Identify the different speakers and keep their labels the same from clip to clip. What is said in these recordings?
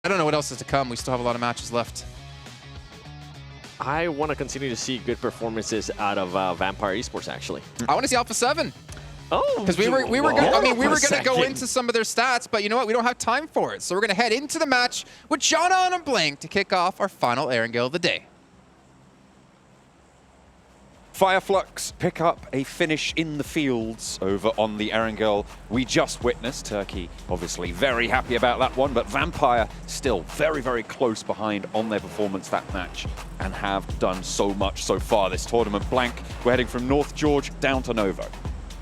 Speaker 1: I don't know what else is to come. We still have a lot of matches left.
Speaker 2: I want to continue to see good performances out of Vampire Esports, actually.
Speaker 1: I want to see Alpha 7.
Speaker 2: Oh,
Speaker 1: because we were gonna go into some of their stats, but you know what? We don't have time for it. So we're gonna head into the match with John on and Blank to kick off our final Erangel of the day.
Speaker 3: Fireflux pick up a finish in the fields over on the Erangel we just witnessed. Turkey obviously very happy about that one, but Vampire still very, very close behind on their performance that match and have done so much so far this tournament. Blank, we're heading from North George down to Novo.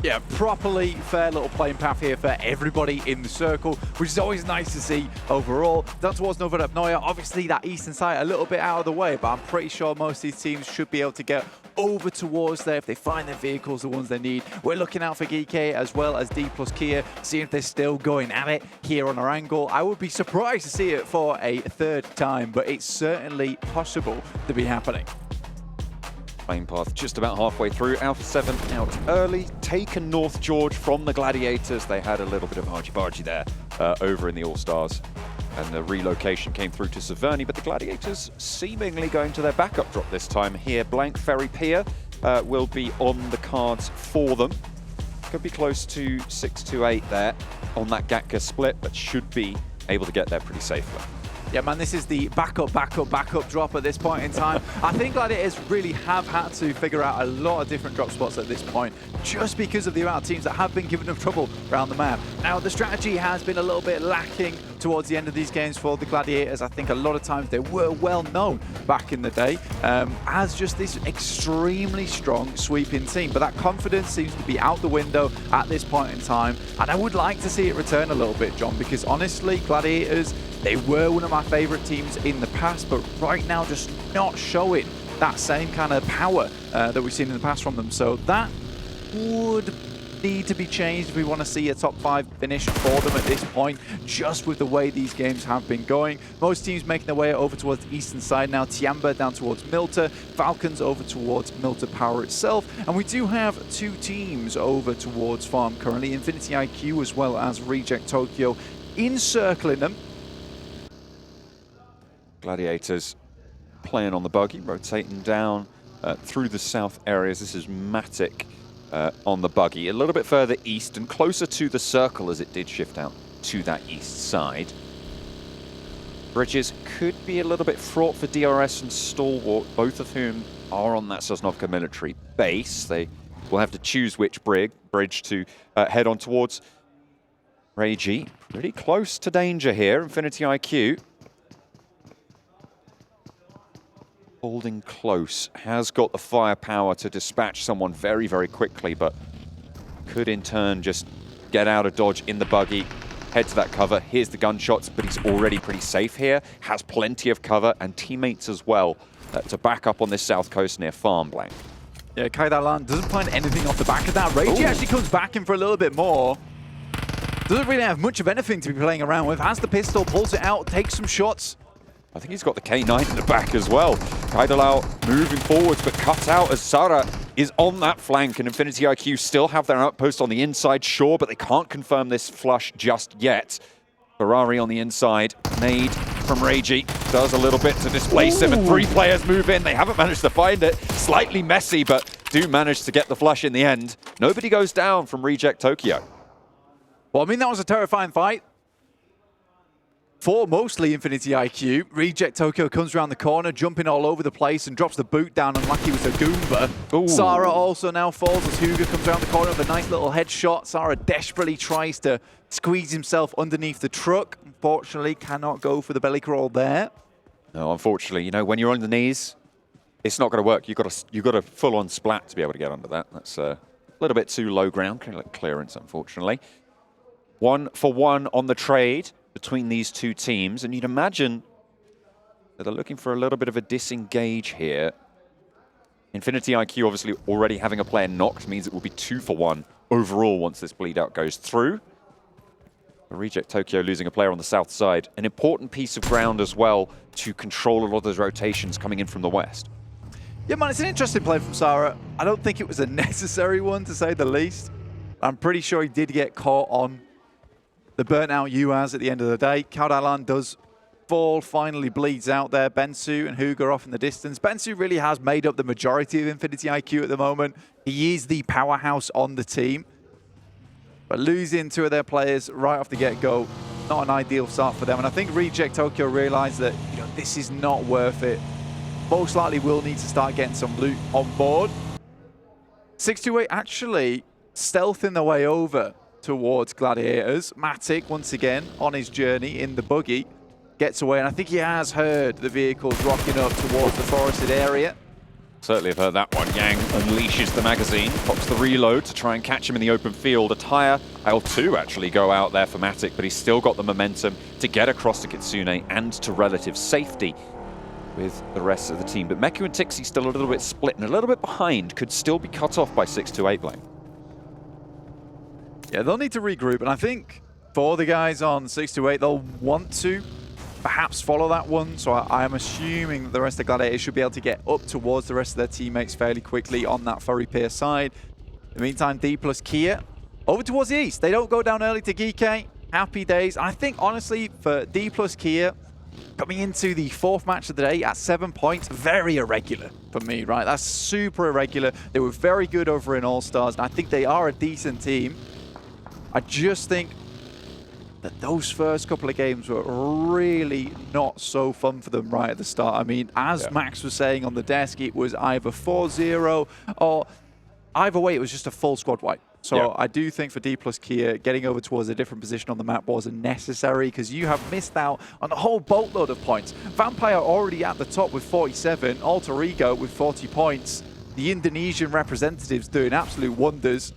Speaker 4: Yeah, properly fair little playing path here for everybody in the circle, which is always nice to see overall. Down towards Nova Noya, obviously that eastern side a little bit out of the way, but I'm pretty sure most of these teams should be able to get over towards there if they find their vehicles, the ones they need. We're looking out for GK as well as Dplus Kia, seeing if they're still going at it here on our angle. I would be surprised to see it for a third time, but it's certainly possible to be happening.
Speaker 3: Playing path just about halfway through. Alpha 7 out early, taken North George from the Gladiators. They had a little bit of argy-bargy there over in the All-Stars. And the relocation came through to Severny, but the Gladiators seemingly going to their backup drop this time here. Blank Ferry Pier will be on the cards for them. Could be close to 6-8 there on that Gatka split, but should be able to get there pretty safely.
Speaker 4: Yeah, man, this is the backup drop at this point in time. I think Gladiators really have had to figure out a lot of different drop spots at this point, just because of the amount of teams that have been giving them trouble around the map. Now, the strategy has been a little bit lacking towards the end of these games for the Gladiators. I think a lot of times they were well known back in the day as just this extremely strong sweeping team, but that confidence seems to be out the window at this point in time, and I would like to see it return a little bit, John, because honestly, Gladiators, they were one of my favorite teams in the past, but right now just not showing that same kind of power that we've seen in the past from them. So that would need to be changed if we want to see a top 5 finish for them at this point, just with the way these games have been going. Most teams making their way over towards the eastern side now. Tiamba down towards Milta, Falcons over towards Milta Power itself, and we do have 2 teams over towards Farm currently, Infinity IQ as well as Reject Tokyo encircling them.
Speaker 3: Gladiators playing on the buggy, rotating down through the south areas. This is Matic on the buggy, a little bit further east and closer to the circle as it did shift out to that east side. Bridges could be a little bit fraught for DRS and Stalwart, both of whom are on that Sosnovka military base. They will have to choose which bridge to head on towards. Reiji, pretty close to danger here. Infinity IQ. Holding close, has got the firepower to dispatch someone very, very quickly, but could in turn just get out of dodge in the buggy, head to that cover. Here's the gunshots, but he's already pretty safe here, has plenty of cover and teammates as well to back up on this south coast near Farm. Blank.
Speaker 4: Yeah, Kaidalan doesn't find anything off the back of that. Reiji actually comes back in for a little bit more. Doesn't really have much of anything to be playing around with. Has the pistol, pulls it out, takes some shots.
Speaker 3: I think he's got the K9 in the back as well. Kaidalau moving forwards, but cut out as Sara is on that flank, and Infinity IQ still have their outpost on the inside, sure, but they can't confirm this flush just yet. Ferrari on the inside, nade from Reiji, does a little bit to displace him, and 3 players move in. They haven't managed to find it. Slightly messy, but do manage to get the flush in the end. Nobody goes down from Reject Tokyo.
Speaker 4: Well, I mean, that was a terrifying fight for mostly Infinity IQ. Reject Tokyo comes around the corner, jumping all over the place and drops the boot down like he was a Goomba. Ooh. Sara also now falls as Hugo comes around the corner with a nice little headshot. Sara desperately tries to squeeze himself underneath the truck. Unfortunately, cannot go for the belly crawl there.
Speaker 3: No, unfortunately, you know, when you're on the knees, it's not going to work. You've got a full-on splat to be able to get under that. That's a little bit too low ground clearance, unfortunately. 1 for 1 on the trade between these 2 teams, and you'd imagine that they're looking for a little bit of a disengage here. Infinity IQ obviously already having a player knocked means it will be 2 for 1 overall once this bleed out goes through. Reject Tokyo losing a player on the south side. An important piece of ground as well to control a lot of those rotations coming in from the west.
Speaker 4: Yeah, man, it's an interesting play from Sara. I don't think it was a necessary one, to say the least. I'm pretty sure he did get caught on the burnt out UAZ at the end of the day. Kaudalan does fall finally bleeds out there. Bensu and Hugo off in the distance. Bensu really has made up the majority of Infinity IQ at the moment. He is the powerhouse on the team. But losing 2 of their players right off the get-go, not an ideal start for them. And I think Reject Tokyo realized that this is not worth it. Most likely will need to start getting some loot on board. 628 actually stealthing their way over towards Gladiators. Matic, once again, on his journey in the buggy, gets away. And I think he has heard the vehicles rocking up towards the forested area.
Speaker 3: Certainly have heard that one. Yang unleashes the magazine, pops the reload to try and catch him in the open field. A tire, L2 actually go out there for Matic, but he's still got the momentum to get across to Kitsune and to relative safety with the rest of the team. But Meku and Tixi still a little bit split and a little bit behind, could still be cut off by 628 Blank.
Speaker 4: Yeah, they'll need to regroup, and I think for the guys on 628, they'll want to perhaps follow that one. So I am assuming that the rest of the Gladiators should be able to get up towards the rest of their teammates fairly quickly on that Furry Pier side. In the meantime, Dplus Kia over towards the east. They don't go down early to Geekay. Happy days. I think, honestly, for Dplus Kia, coming into the 4th match of the day at 7 points, very irregular for me, right? That's super irregular. They were very good over in All-Stars, and I think they are a decent team. I just think that those first couple of games were really not so fun for them right at the start. I mean, as Max was saying on the desk, it was either 4-0 or either way, it was just a full squad wipe. So I do think for Dplus Kia, getting over towards a different position on the map wasn't necessary because you have missed out on a whole boatload of points. Vampire already at the top with 47, Alter Ego with 40 points. The Indonesian representatives doing absolute wonders.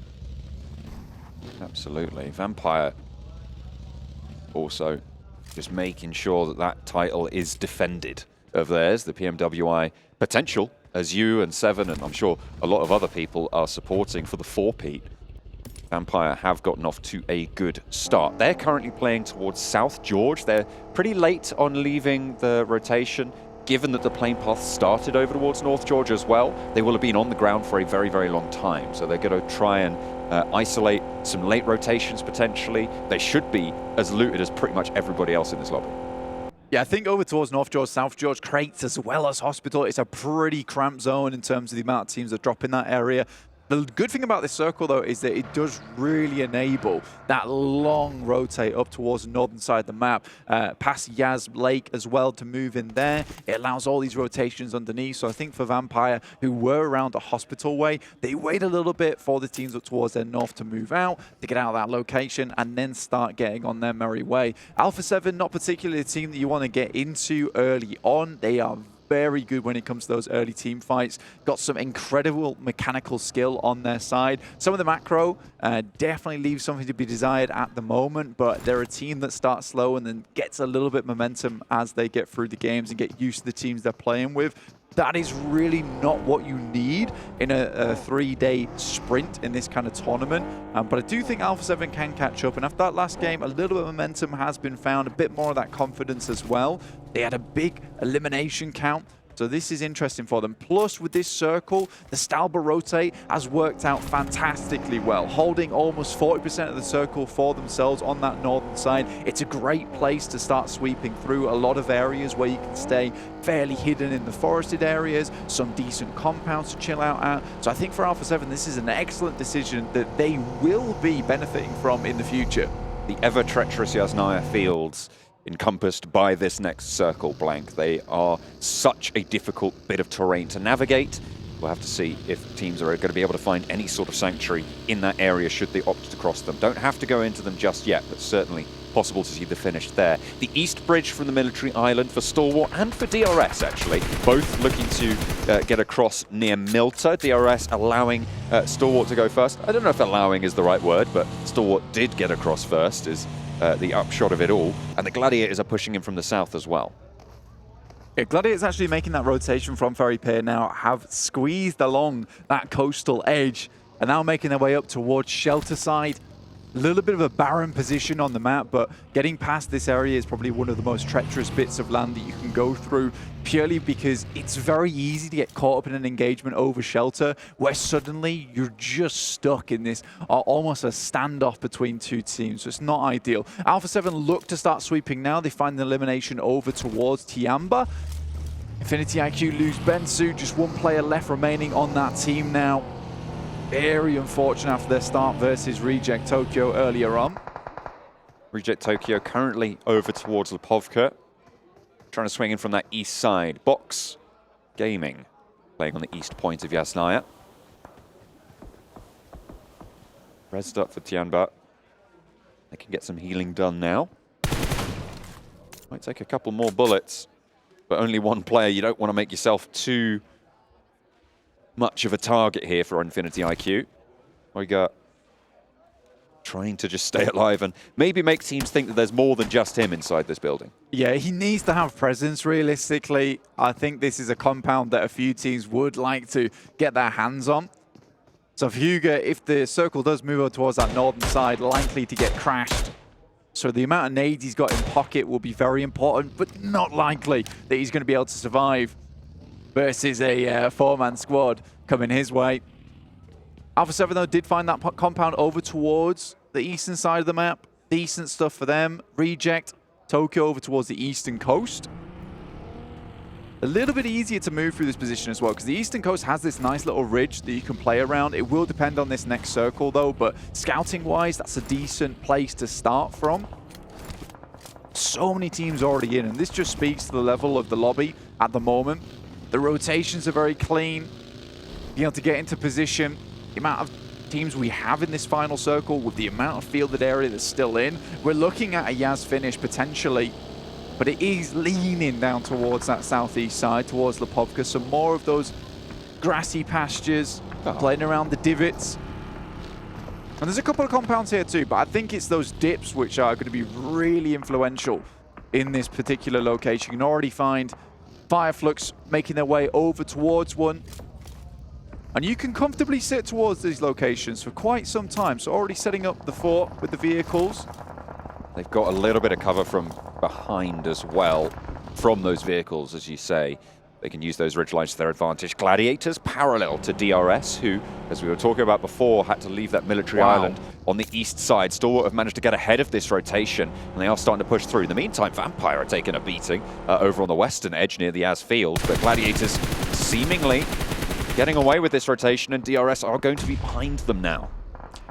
Speaker 3: Absolutely. Vampire also just making sure that that title is defended of theirs, the PMWI potential, as you and Seven, and I'm sure a lot of other people are supporting for the 4-peat. Vampire have gotten off to a good start. They're currently playing towards South George. They're pretty late on leaving the rotation, given that the plane path started over towards North George as well. They will have been on the ground for a very, very long time. So they're going to try and isolate some late rotations potentially. They should be as looted as pretty much everybody else in this lobby.
Speaker 4: Yeah, I think over towards North George, South George, Crates as well as Hospital, it's a pretty cramped zone in terms of the amount of teams that drop in that area. The good thing about this circle, though, is that it does really enable that long rotate up towards the northern side of the map, past Yaz Lake as well to move in there. It allows all these rotations underneath. So I think for Vampire, who were around the Hospital way, they wait a little bit for the teams up towards their north to move out, to get out of that location, and then start getting on their merry way. Alpha 7, not particularly a team that you want to get into early on. They are very good when it comes to those early team fights. Got some incredible mechanical skill on their side. Some of the macro definitely leaves something to be desired at the moment, but they're a team that starts slow and then gets a little bit momentum as they get through the games and get used to the teams they're playing with. That is really not what you need in a 3-day sprint in this kind of tournament. But I do think Alpha 7 can catch up. And after that last game, a little bit of momentum has been found, a bit more of that confidence as well. They had a big elimination count. So this is interesting for them. Plus, with this circle, the Stalber rotate has worked out fantastically well, holding almost 40% of the circle for themselves on that northern side. It's a great place to start sweeping through a lot of areas where you can stay fairly hidden in the forested areas, some decent compounds to chill out at. So I think for Alpha 7, this is an excellent decision that they will be benefiting from in the future.
Speaker 3: The ever-treacherous Yasnaya Fields encompassed by this next circle, Blank. They are such a difficult bit of terrain to navigate. We'll have to see if teams are going to be able to find any sort of sanctuary in that area should they opt to cross them. Don't have to go into them just yet, but certainly possible to see the finish there. The East Bridge from the military island for Stalwart and for DRS, actually, both looking to get across near Milta. DRS allowing Stalwart to go first. I don't know if allowing is the right word, but Stalwart did get across first, is the upshot of it all. And the Gladiators are pushing in from the south as well.
Speaker 4: Yeah, Gladiators actually making that rotation from Ferry Pier now, have squeezed along that coastal edge and now making their way up towards Shelter Side. A little bit of a barren position on the map, but getting past this area is probably one of the most treacherous bits of land that you can can go through, purely because it's very easy to get caught up in an engagement over shelter where suddenly you're just stuck in this almost a standoff between two teams. So it's not ideal. Alpha 7 look to start sweeping now. They find the elimination over towards Tiamba. Infinity IQ lose Bensu, just one player left remaining on that team now. Very unfortunate after their start versus Reject Tokyo earlier on.
Speaker 3: Reject Tokyo currently over towards Lipovka, trying to swing in from that east side. Box Gaming playing on the east point of Yasnaya. Rest up for Tianba. They can get some healing done now. Might take a couple more bullets, but only one player. You don't want to make yourself too much of a target here for Infinity IQ. We got trying to just stay alive and maybe make teams think that there's more than just him inside this building.
Speaker 4: Yeah, he needs to have presence, realistically. I think this is a compound that a few teams would like to get their hands on. So Huga, if the circle does move over towards that northern side, likely to get crashed. So the amount of nades he's got in pocket will be very important, but not likely that he's going to be able to survive versus a four-man squad coming his way. Alpha 7, though, did find that compound over towards the eastern side of the map. Decent stuff for them. Reject Tokyo over towards the eastern coast. A little bit easier to move through this position as well, because the eastern coast has this nice little ridge that you can play around. It will depend on this next circle, though, but scouting-wise, that's a decent place to start from. So many teams already in, and this just speaks to the level of the lobby at the moment. The rotations are very clean. Being able to get into position. The amount of teams we have in this final circle with the amount of fielded area that's still in, we're looking at a Yaz finish potentially, but it is leaning down towards that southeast side, towards Lipovka. Some more of those grassy pastures, playing around the divots. And there's a couple of compounds here too, but I think it's those dips which are going to be really influential in this particular location. You can already find Fireflux making their way over towards one. And you can comfortably sit towards these locations for quite some time. So already setting up the fort with the vehicles.
Speaker 3: They've got a little bit of cover from behind as well, from those vehicles, as you say. They can use those ridge lines to their advantage. Gladiators parallel to DRS, who, as we were talking about before, had to leave that military island on the east side. Still have managed to get ahead of this rotation, and they are starting to push through. In the meantime, Vampire are taking a beating over on the western edge near the Az field, but Gladiators seemingly getting away with this rotation, and DRS are going to be behind them now.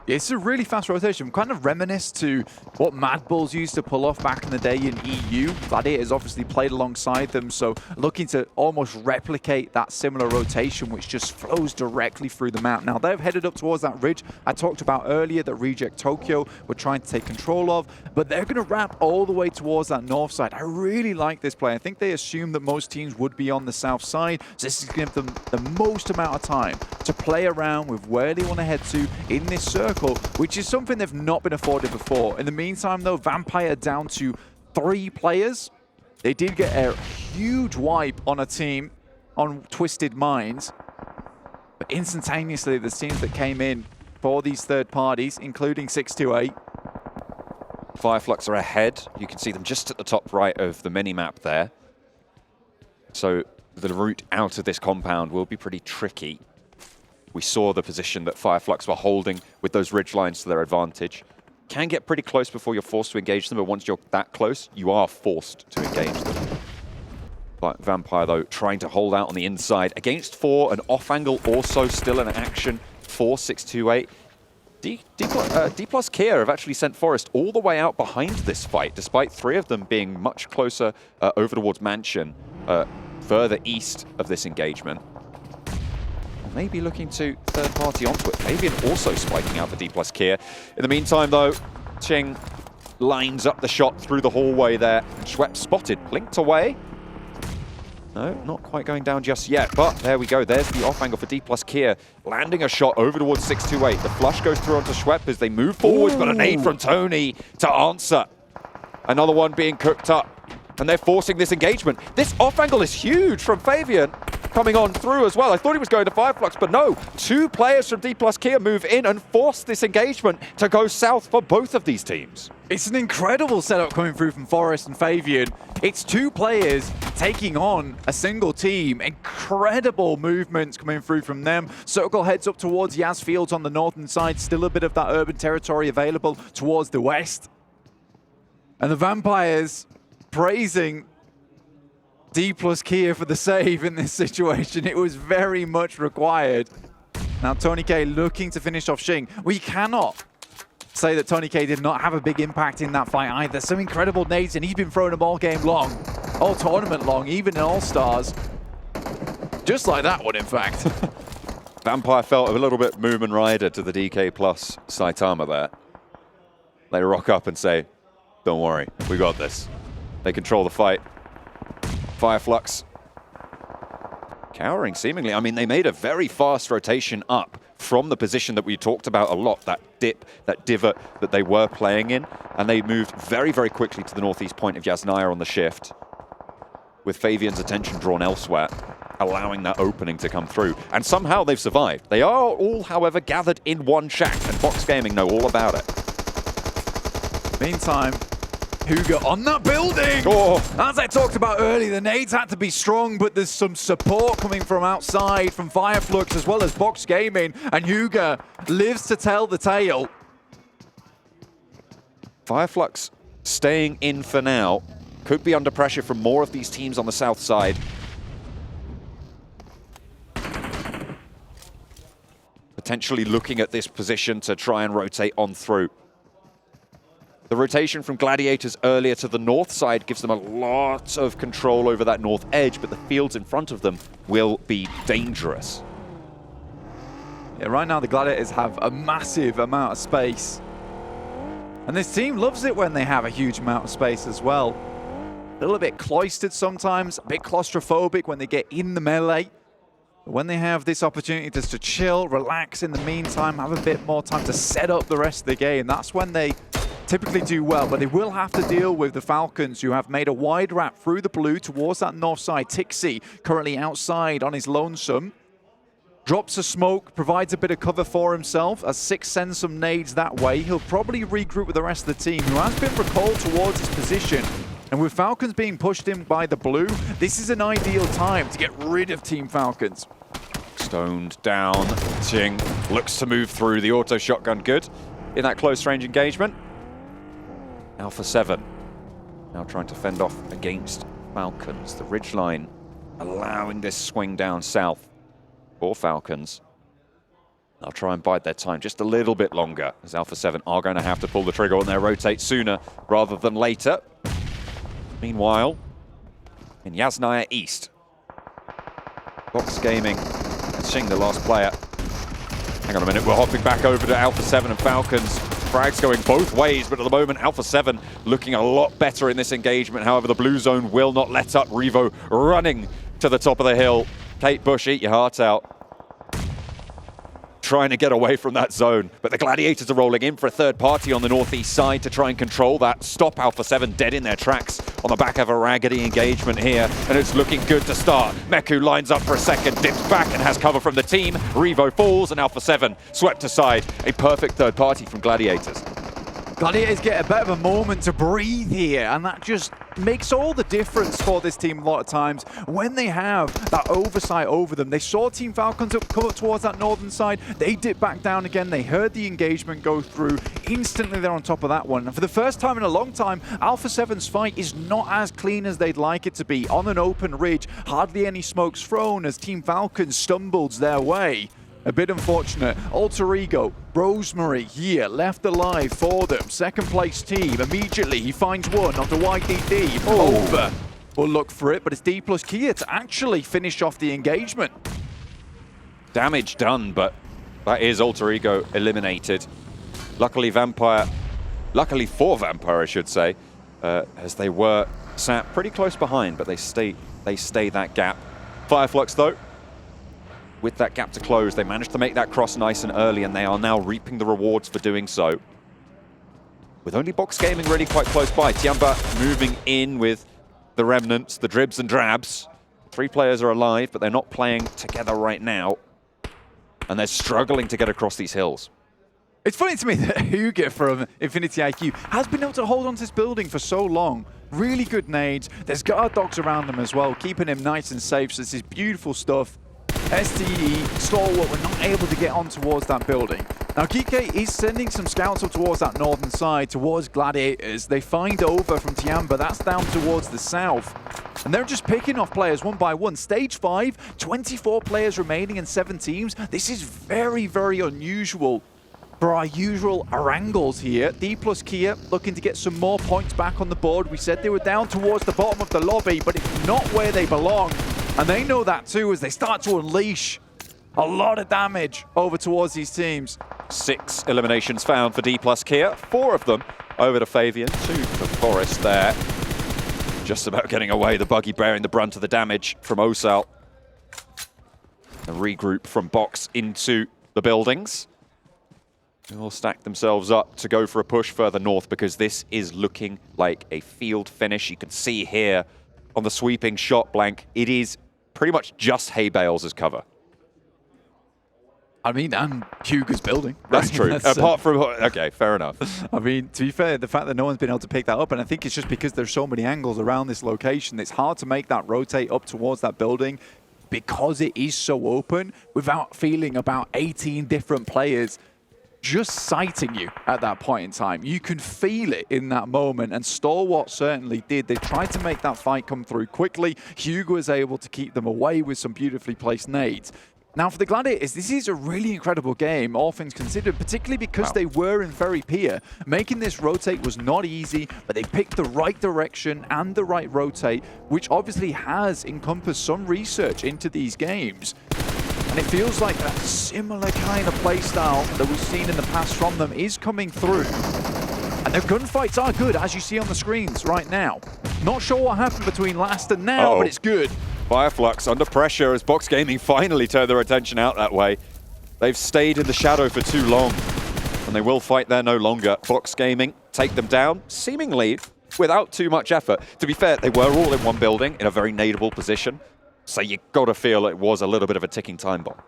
Speaker 4: It's a really fast rotation. Kind of reminisce to what Mad Bulls used to pull off back in the day in EU. Gladiators obviously played alongside them, so looking to almost replicate that similar rotation, which just flows directly through the map. Now, they've headed up towards that ridge I talked about earlier that Reject Tokyo were trying to take control of, but they're going to wrap all the way towards that north side. I really like this play. I think they assumed that most teams would be on the south side, so this is going to give them the most amount of time to play around with where they want to head to in this circle, which is something they've not been afforded before. In the meantime, though, Vampire down to 3 players. They did get a huge wipe on a team on Twisted Minds, but instantaneously, the teams that came in for these third parties, including 628.
Speaker 3: Fireflux are ahead. You can see them just at the top right of the mini-map there. So the route out of this compound will be pretty tricky. We saw the position that Fireflux were holding with those ridge lines to their advantage. Can get pretty close before you're forced to engage them, but once you're that close, you are forced to engage them. But Vampire, though, trying to hold out on the inside. Against 4, an off angle also still in action for 628. Dplus Kia have actually sent Forest all the way out behind this fight, despite 3 of them being much closer over towards Mansion, further east of this engagement. Maybe looking to third party onto it. Fabian also spiking out for Dplus Kia. In the meantime, though, Ching lines up the shot through the hallway there. Schwepp spotted, blinked away. No, not quite going down just yet, but there we go. There's the off angle for Dplus Kia, landing a shot over towards 628. The flush goes through onto Schwepp as they move forward, but a nade from Tony to answer. Another one being cooked up, and they're forcing this engagement. This off angle is huge from Fabian, coming on through as well. I thought he was going to Fireflux, but no. 2 players from Dplus Kia move in and force this engagement to go south for both of these teams.
Speaker 4: It's an incredible setup coming through from Forest and Fabian. It's 2 players taking on a single team. Incredible movements coming through from them. Circle heads up towards Yas Fields on the northern side. Still a bit of that urban territory available towards the west. And the Vampires praising Dplus Kia for the save in this situation. It was very much required. Now Tony K looking to finish off Xing. We cannot say that Tony K did not have a big impact in that fight either. Some incredible nades, and he's been throwing them all game long, all tournament long, even in All-Stars. Just like that one, in fact.
Speaker 3: Vampire felt a little bit Moomin Rider to the DK plus Saitama there. They rock up and say, don't worry, we got this. They control the fight. Fireflux cowering, seemingly. I mean, they made a very fast rotation up from the position that we talked about a lot, that dip, that divot that they were playing in, and they moved very, very quickly to the northeast point of Yasnaya on the shift, with Fabian's attention drawn elsewhere, allowing that opening to come through. And somehow they've survived. They are all, however, gathered in one shack, and Fox Gaming know all about it.
Speaker 4: Meantime, Huga on that building!
Speaker 3: Oh.
Speaker 4: As I talked about earlier, the nades had to be strong, but there's some support coming from outside, from Fireflux as well as Box Gaming, and Huga lives to tell the tale.
Speaker 3: Fireflux staying in for now. Could be under pressure from more of these teams on the south side. Potentially looking at this position to try and rotate on through. The rotation from Gladiators earlier to the north side gives them a lot of control over that north edge, but the fields in front of them will be dangerous.
Speaker 4: Yeah, right now the Gladiators have a massive amount of space. And this team loves it when they have a huge amount of space as well. A little bit cloistered sometimes, a bit claustrophobic when they get in the melee. But when they have this opportunity just to chill, relax in the meantime, have a bit more time to set up the rest of the game, that's when they typically do well. But they will have to deal with the Falcons, who have made a wide wrap through the blue towards that north side. Tixi currently outside on his lonesome. Drops a smoke, provides a bit of cover for himself as Six sends some nades that way. He'll probably regroup with the rest of the team, who has been recalled towards his position. And with Falcons being pushed in by the blue, this is an ideal time to get rid of Team Falcons.
Speaker 3: Stoned down. Xing looks to move through. The auto shotgun good in that close range engagement. Alpha 7 now trying to fend off against Falcons. The ridgeline allowing this swing down south for Falcons. They'll try and bide their time just a little bit longer, as Alpha 7 are going to have to pull the trigger on their rotate sooner rather than later. Meanwhile, in Yasnaya East, Fox Gaming and Xing, the last player. Hang on a minute, we're hopping back over to Alpha 7 and Falcons. Frags going both ways, but at the moment, Alpha 7 looking a lot better in this engagement. However, the blue zone will not let up. Revo running to the top of the hill. Kate Bush, eat your heart out. Trying to get away from that zone, but the Gladiators are rolling in for a third party on the northeast side to try and control that. Stop Alpha 7 dead in their tracks on the back of a raggedy engagement here, and it's looking good to start. Meku lines up for a second, dips back and has cover from the team. Revo falls and Alpha 7 swept aside. A perfect third party from Gladiators.
Speaker 4: Gladiators get a bit of a moment to breathe here, and that just makes all the difference for this team a lot of times. When they have that oversight over them, they saw Team Falcons come up towards that northern side, they dip back down again, they heard the engagement go through, instantly they're on top of that one. And for the first time in a long time, Alpha 7's fight is not as clean as they'd like it to be. On an open ridge, hardly any smokes thrown as Team Falcons stumbles their way. A bit unfortunate. Alter Ego, Rosemary here, left alive for them. Second place team. Immediately he finds one onto YDD. Over. We'll look for it, but it's Dplus Kia to actually finish off the engagement.
Speaker 3: Damage done, but that is Alter Ego eliminated. Luckily for Vampire, I should say, as they were sat pretty close behind, but they stay that gap. Fireflux though, with that gap to close, they managed to make that cross nice and early, and they are now reaping the rewards for doing so. With only Box Gaming really quite close by, Tiamba moving in with the remnants, the dribs and drabs. 3 players are alive, but they're not playing together right now, and they're struggling to get across these hills.
Speaker 4: It's funny to me that Hugo from Infinity IQ has been able to hold on to this building for so long. Really good nades. There's guard dogs around them as well, keeping him nice and safe. So this is beautiful stuff. STE, Stalwart were not able to get on towards that building. Now, Geek8 is sending some scouts up towards that northern side, towards Gladiators. They find over from Tiamba. That's down towards the south. And they're just picking off players one by one. Stage 5, 24 players remaining in 7 teams. This is very, very unusual for our usual Arangles here. Dplus Kia looking to get some more points back on the board. We said they were down towards the bottom of the lobby, but it's not where they belong. And they know that too as they start to unleash a lot of damage over towards these teams.
Speaker 3: 6 eliminations found for Dplus Kia. 4 of them over to Fabian, 2 for Forest there. Just about getting away, the buggy bearing the brunt of the damage from Osal. A regroup from Box into the buildings. They'll stack themselves up to go for a push further north because this is looking like a field finish. You can see here on the sweeping shot blank, it is pretty much just hay bales as cover.
Speaker 4: I mean, and Hugo's building.
Speaker 3: That's true. Apart from, okay, fair enough.
Speaker 4: I mean, to be fair, the fact that no one's been able to pick that up, and I think it's just because there's so many angles around this location, it's hard to make that rotate up towards that building because it is so open without feeling about 18 different players just sighting you at that point in time. You can feel it in that moment, and Stalwart certainly did. They tried to make that fight come through quickly. Hugo was able to keep them away with some beautifully placed nades. Now for the Gladiators, this is a really incredible game, all things considered, particularly because they were in very peer. Making this rotate was not easy, but they picked the right direction and the right rotate, which obviously has encompassed some research into these games. And it feels like that similar kind of playstyle that we've seen in the past from them is coming through. And their gunfights are good, as you see on the screens right now. Not sure what happened between last and now, but it's good.
Speaker 3: Fireflux under pressure as Box Gaming finally turned their attention out that way. They've stayed in the shadow for too long, and they will fight there no longer. Box Gaming take them down, seemingly without too much effort. To be fair, they were all in one building in a very nadeable position. So you got to feel it was a little bit of a ticking time bomb.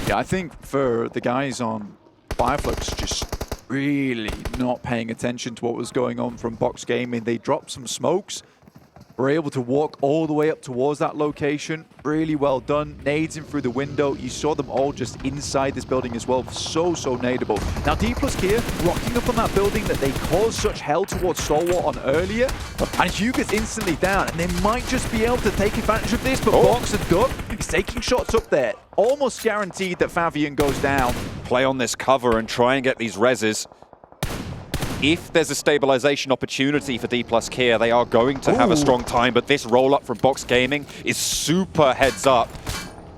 Speaker 4: Yeah, I think for the guys on Fireflux, just really not paying attention to what was going on from Box Gaming. They dropped some smokes, were able to walk all the way up towards that location. Really well done. Nades in through the window. You saw them all just inside this building as well. So nadeable. Now Dplus Kia rocking up on that building that they caused such hell towards Stalwart on earlier. And Hugo's instantly down. And they might just be able to take advantage of this. But Box and Duck is taking shots up there. Almost guaranteed that Fabian goes down.
Speaker 3: Play on this cover and try and get these reses. If there's a stabilization opportunity for Dplus Kia, they are going to have a strong time, but this roll-up from Box Gaming is super heads up.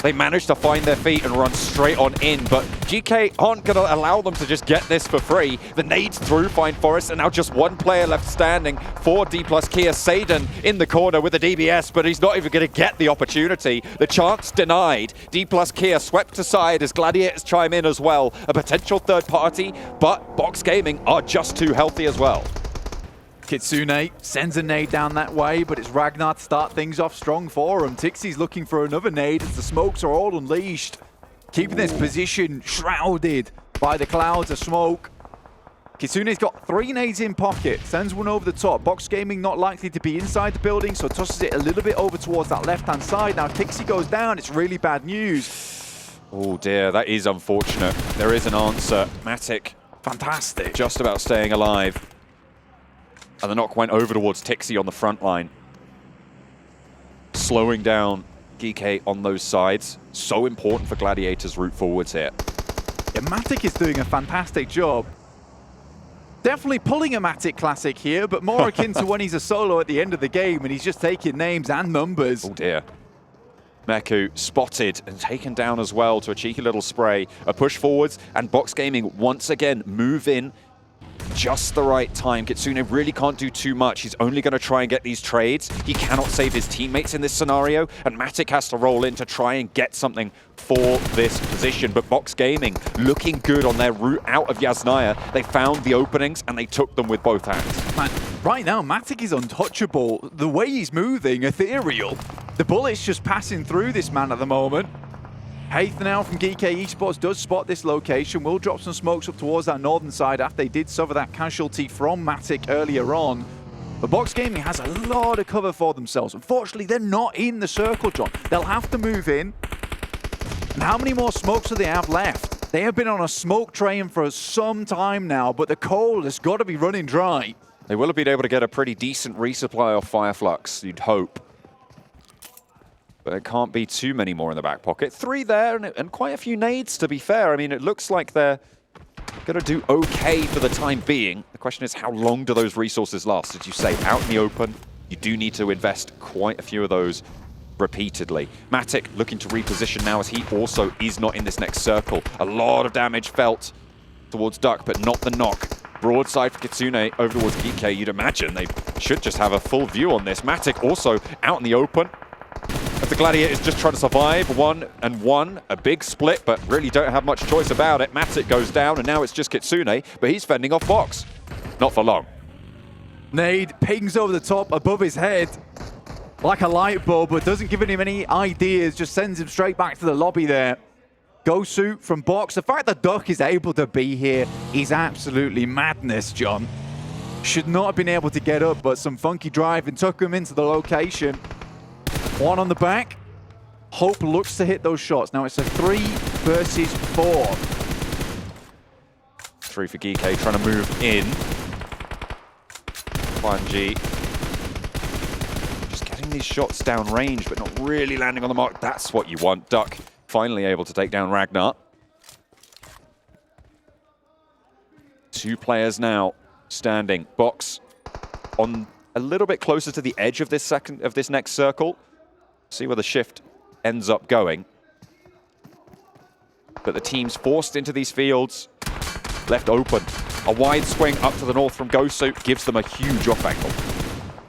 Speaker 3: They managed to find their feet and run straight on in, but GK aren't going to allow them to just get this for free. The nades through find Forest, and now just one player left standing for Dplus Kia. Saden in the corner with a DBS, but he's not even going to get the opportunity. The chance denied. Dplus Kia swept aside as Gladiators chime in as well. A potential third party, but Box Gaming are just too healthy as well.
Speaker 4: Kitsune sends a nade down that way, but it's Ragnar to start things off strong for him. Tixie's looking for another nade as the smokes are all unleashed. Keeping this position shrouded by the clouds of smoke. Kitsune's got 3 nades in pocket, sends one over the top. Box Gaming not likely to be inside the building, so tosses it a little bit over towards that left-hand side. Now Tixie goes down, it's really bad news.
Speaker 3: Oh dear, that is unfortunate. There is an answer. Matic,
Speaker 4: fantastic.
Speaker 3: Just about staying alive. And the knock went over towards Tixie on the front line. Slowing down GK on those sides. So important for Gladiators' route forwards here.
Speaker 4: Yeah, Matic is doing a fantastic job. Definitely pulling a Matic classic here, but more akin to when he's a solo at the end of the game and he's just taking names and numbers.
Speaker 3: Oh dear. Meku spotted and taken down as well to a cheeky little spray. A push forwards, and Box Gaming once again move in just the right time. Kitsune really can't do too much. He's only going to try and get these trades. He cannot save his teammates in this scenario, and Matic has to roll in to try and get something for this position. But Box Gaming looking good on their route out of Yasnaya. They found the openings and they took them with both hands.
Speaker 4: Man, right now, Matic is untouchable. The way he's moving, ethereal. The bullet's just passing through this man at the moment. Haith now from GK Esports does spot this location, will drop some smokes up towards that northern side after they did suffer that casualty from Matic earlier on. But Box Gaming has a lot of cover for themselves. Unfortunately, they're not in the circle, John. They'll have to move in. And how many more smokes do they have left? They have been on a smoke train for some time now, but the coal has got to be running dry.
Speaker 3: They will have been able to get a pretty decent resupply of Fireflux, you'd hope. But there can't be too many more in the back pocket. 3 there and quite a few nades, to be fair. I mean, it looks like they're going to do okay for the time being. The question is, how long do those resources last? As you say, out in the open, you do need to invest quite a few of those repeatedly. Matic looking to reposition now as he also is not in this next circle. A lot of damage felt towards Duck, but not the knock. Broadside for Kitsune over towards GK. You'd imagine they should just have a full view on this. Matic also out in the open. As the Gladiators just trying to survive 1-1, a big split, but really don't have much choice about it. Matic goes down, and now it's just Kitsune, but he's fending off Box. Not for long.
Speaker 4: Nade pings over the top above his head like a light bulb, but doesn't give him any ideas, just sends him straight back to the lobby there. Gosu from Box. The fact that Duck is able to be here is absolutely madness, John. Should not have been able to get up, but some funky driving took him into the location. 1 on the back. Hope looks to hit those shots. Now it's a 3 versus 4.
Speaker 3: 3 for GK trying to move in. 1G. Just getting these shots down range, but not really landing on the mark. That's what you want. Duck finally able to take down Ragnar. 2 players now standing. Box on a little bit closer to the edge of this next circle. See where the shift ends up going. But the team's forced into these fields, left open. A wide swing up to the north from Gosu gives them a huge off angle.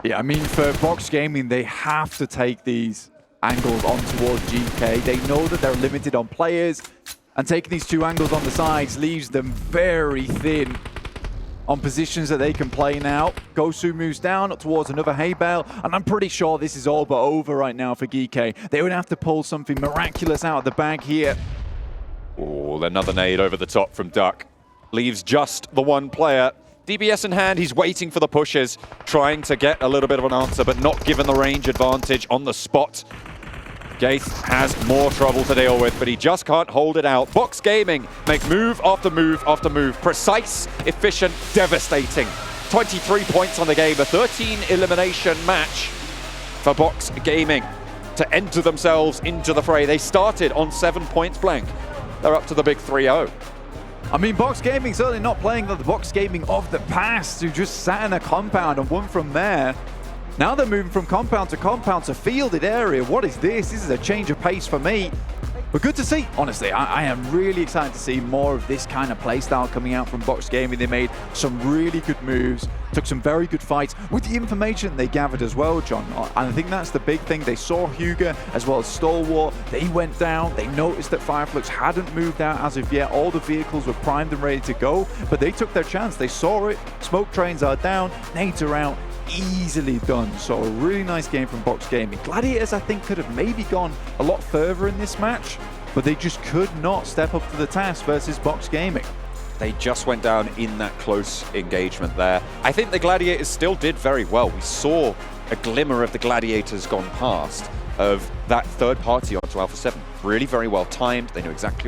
Speaker 4: Yeah, I mean, for Box Gaming, they have to take these angles on towards GK. They know that they're limited on players, and taking these 2 angles on the sides leaves them very thin on positions that they can play now. Gosu moves down up towards another hay bale, and I'm pretty sure this is all but over right now for GK. They would have to pull something miraculous out of the bag here.
Speaker 3: Oh, another nade over the top from Duck. Leaves just the 1 player. DBS in hand, he's waiting for the pushes, trying to get a little bit of an answer, but not given the range advantage on the spot. Gaith has more trouble to deal with, but he just can't hold it out. Box Gaming make move after move after move. Precise, efficient, devastating. 23 points on the game, a 13 elimination match for Box Gaming to enter themselves into the fray. They started on 7 points blank. They're up to the big 3-0.
Speaker 4: I mean, Box Gaming certainly not playing the Box Gaming of the past, who just sat in a compound and won from there. Now they're moving from compound to fielded area. What is this? This is a change of pace for me. But good to see, honestly. I am really excited to see more of this kind of playstyle coming out from Box Gaming. They made some really good moves, took some very good fights with the information they gathered as well, John. And I think that's the big thing. They saw Hugo as well as Stalwart. They went down. They noticed that Fireflux hadn't moved out as of yet. All the vehicles were primed and ready to go, but they took their chance. They saw it. Smoke trains are down. Nades are out. Easily done. So a really nice game from Box Gaming. Gladiators, I think, could have maybe gone a lot further in this match, but they just could not step up to the task versus Box Gaming.
Speaker 3: They just went down in that close engagement there. I think the Gladiators still did very well. We saw a glimmer of the Gladiators gone past of that third party onto Alpha 7. Really very well timed. They knew exactly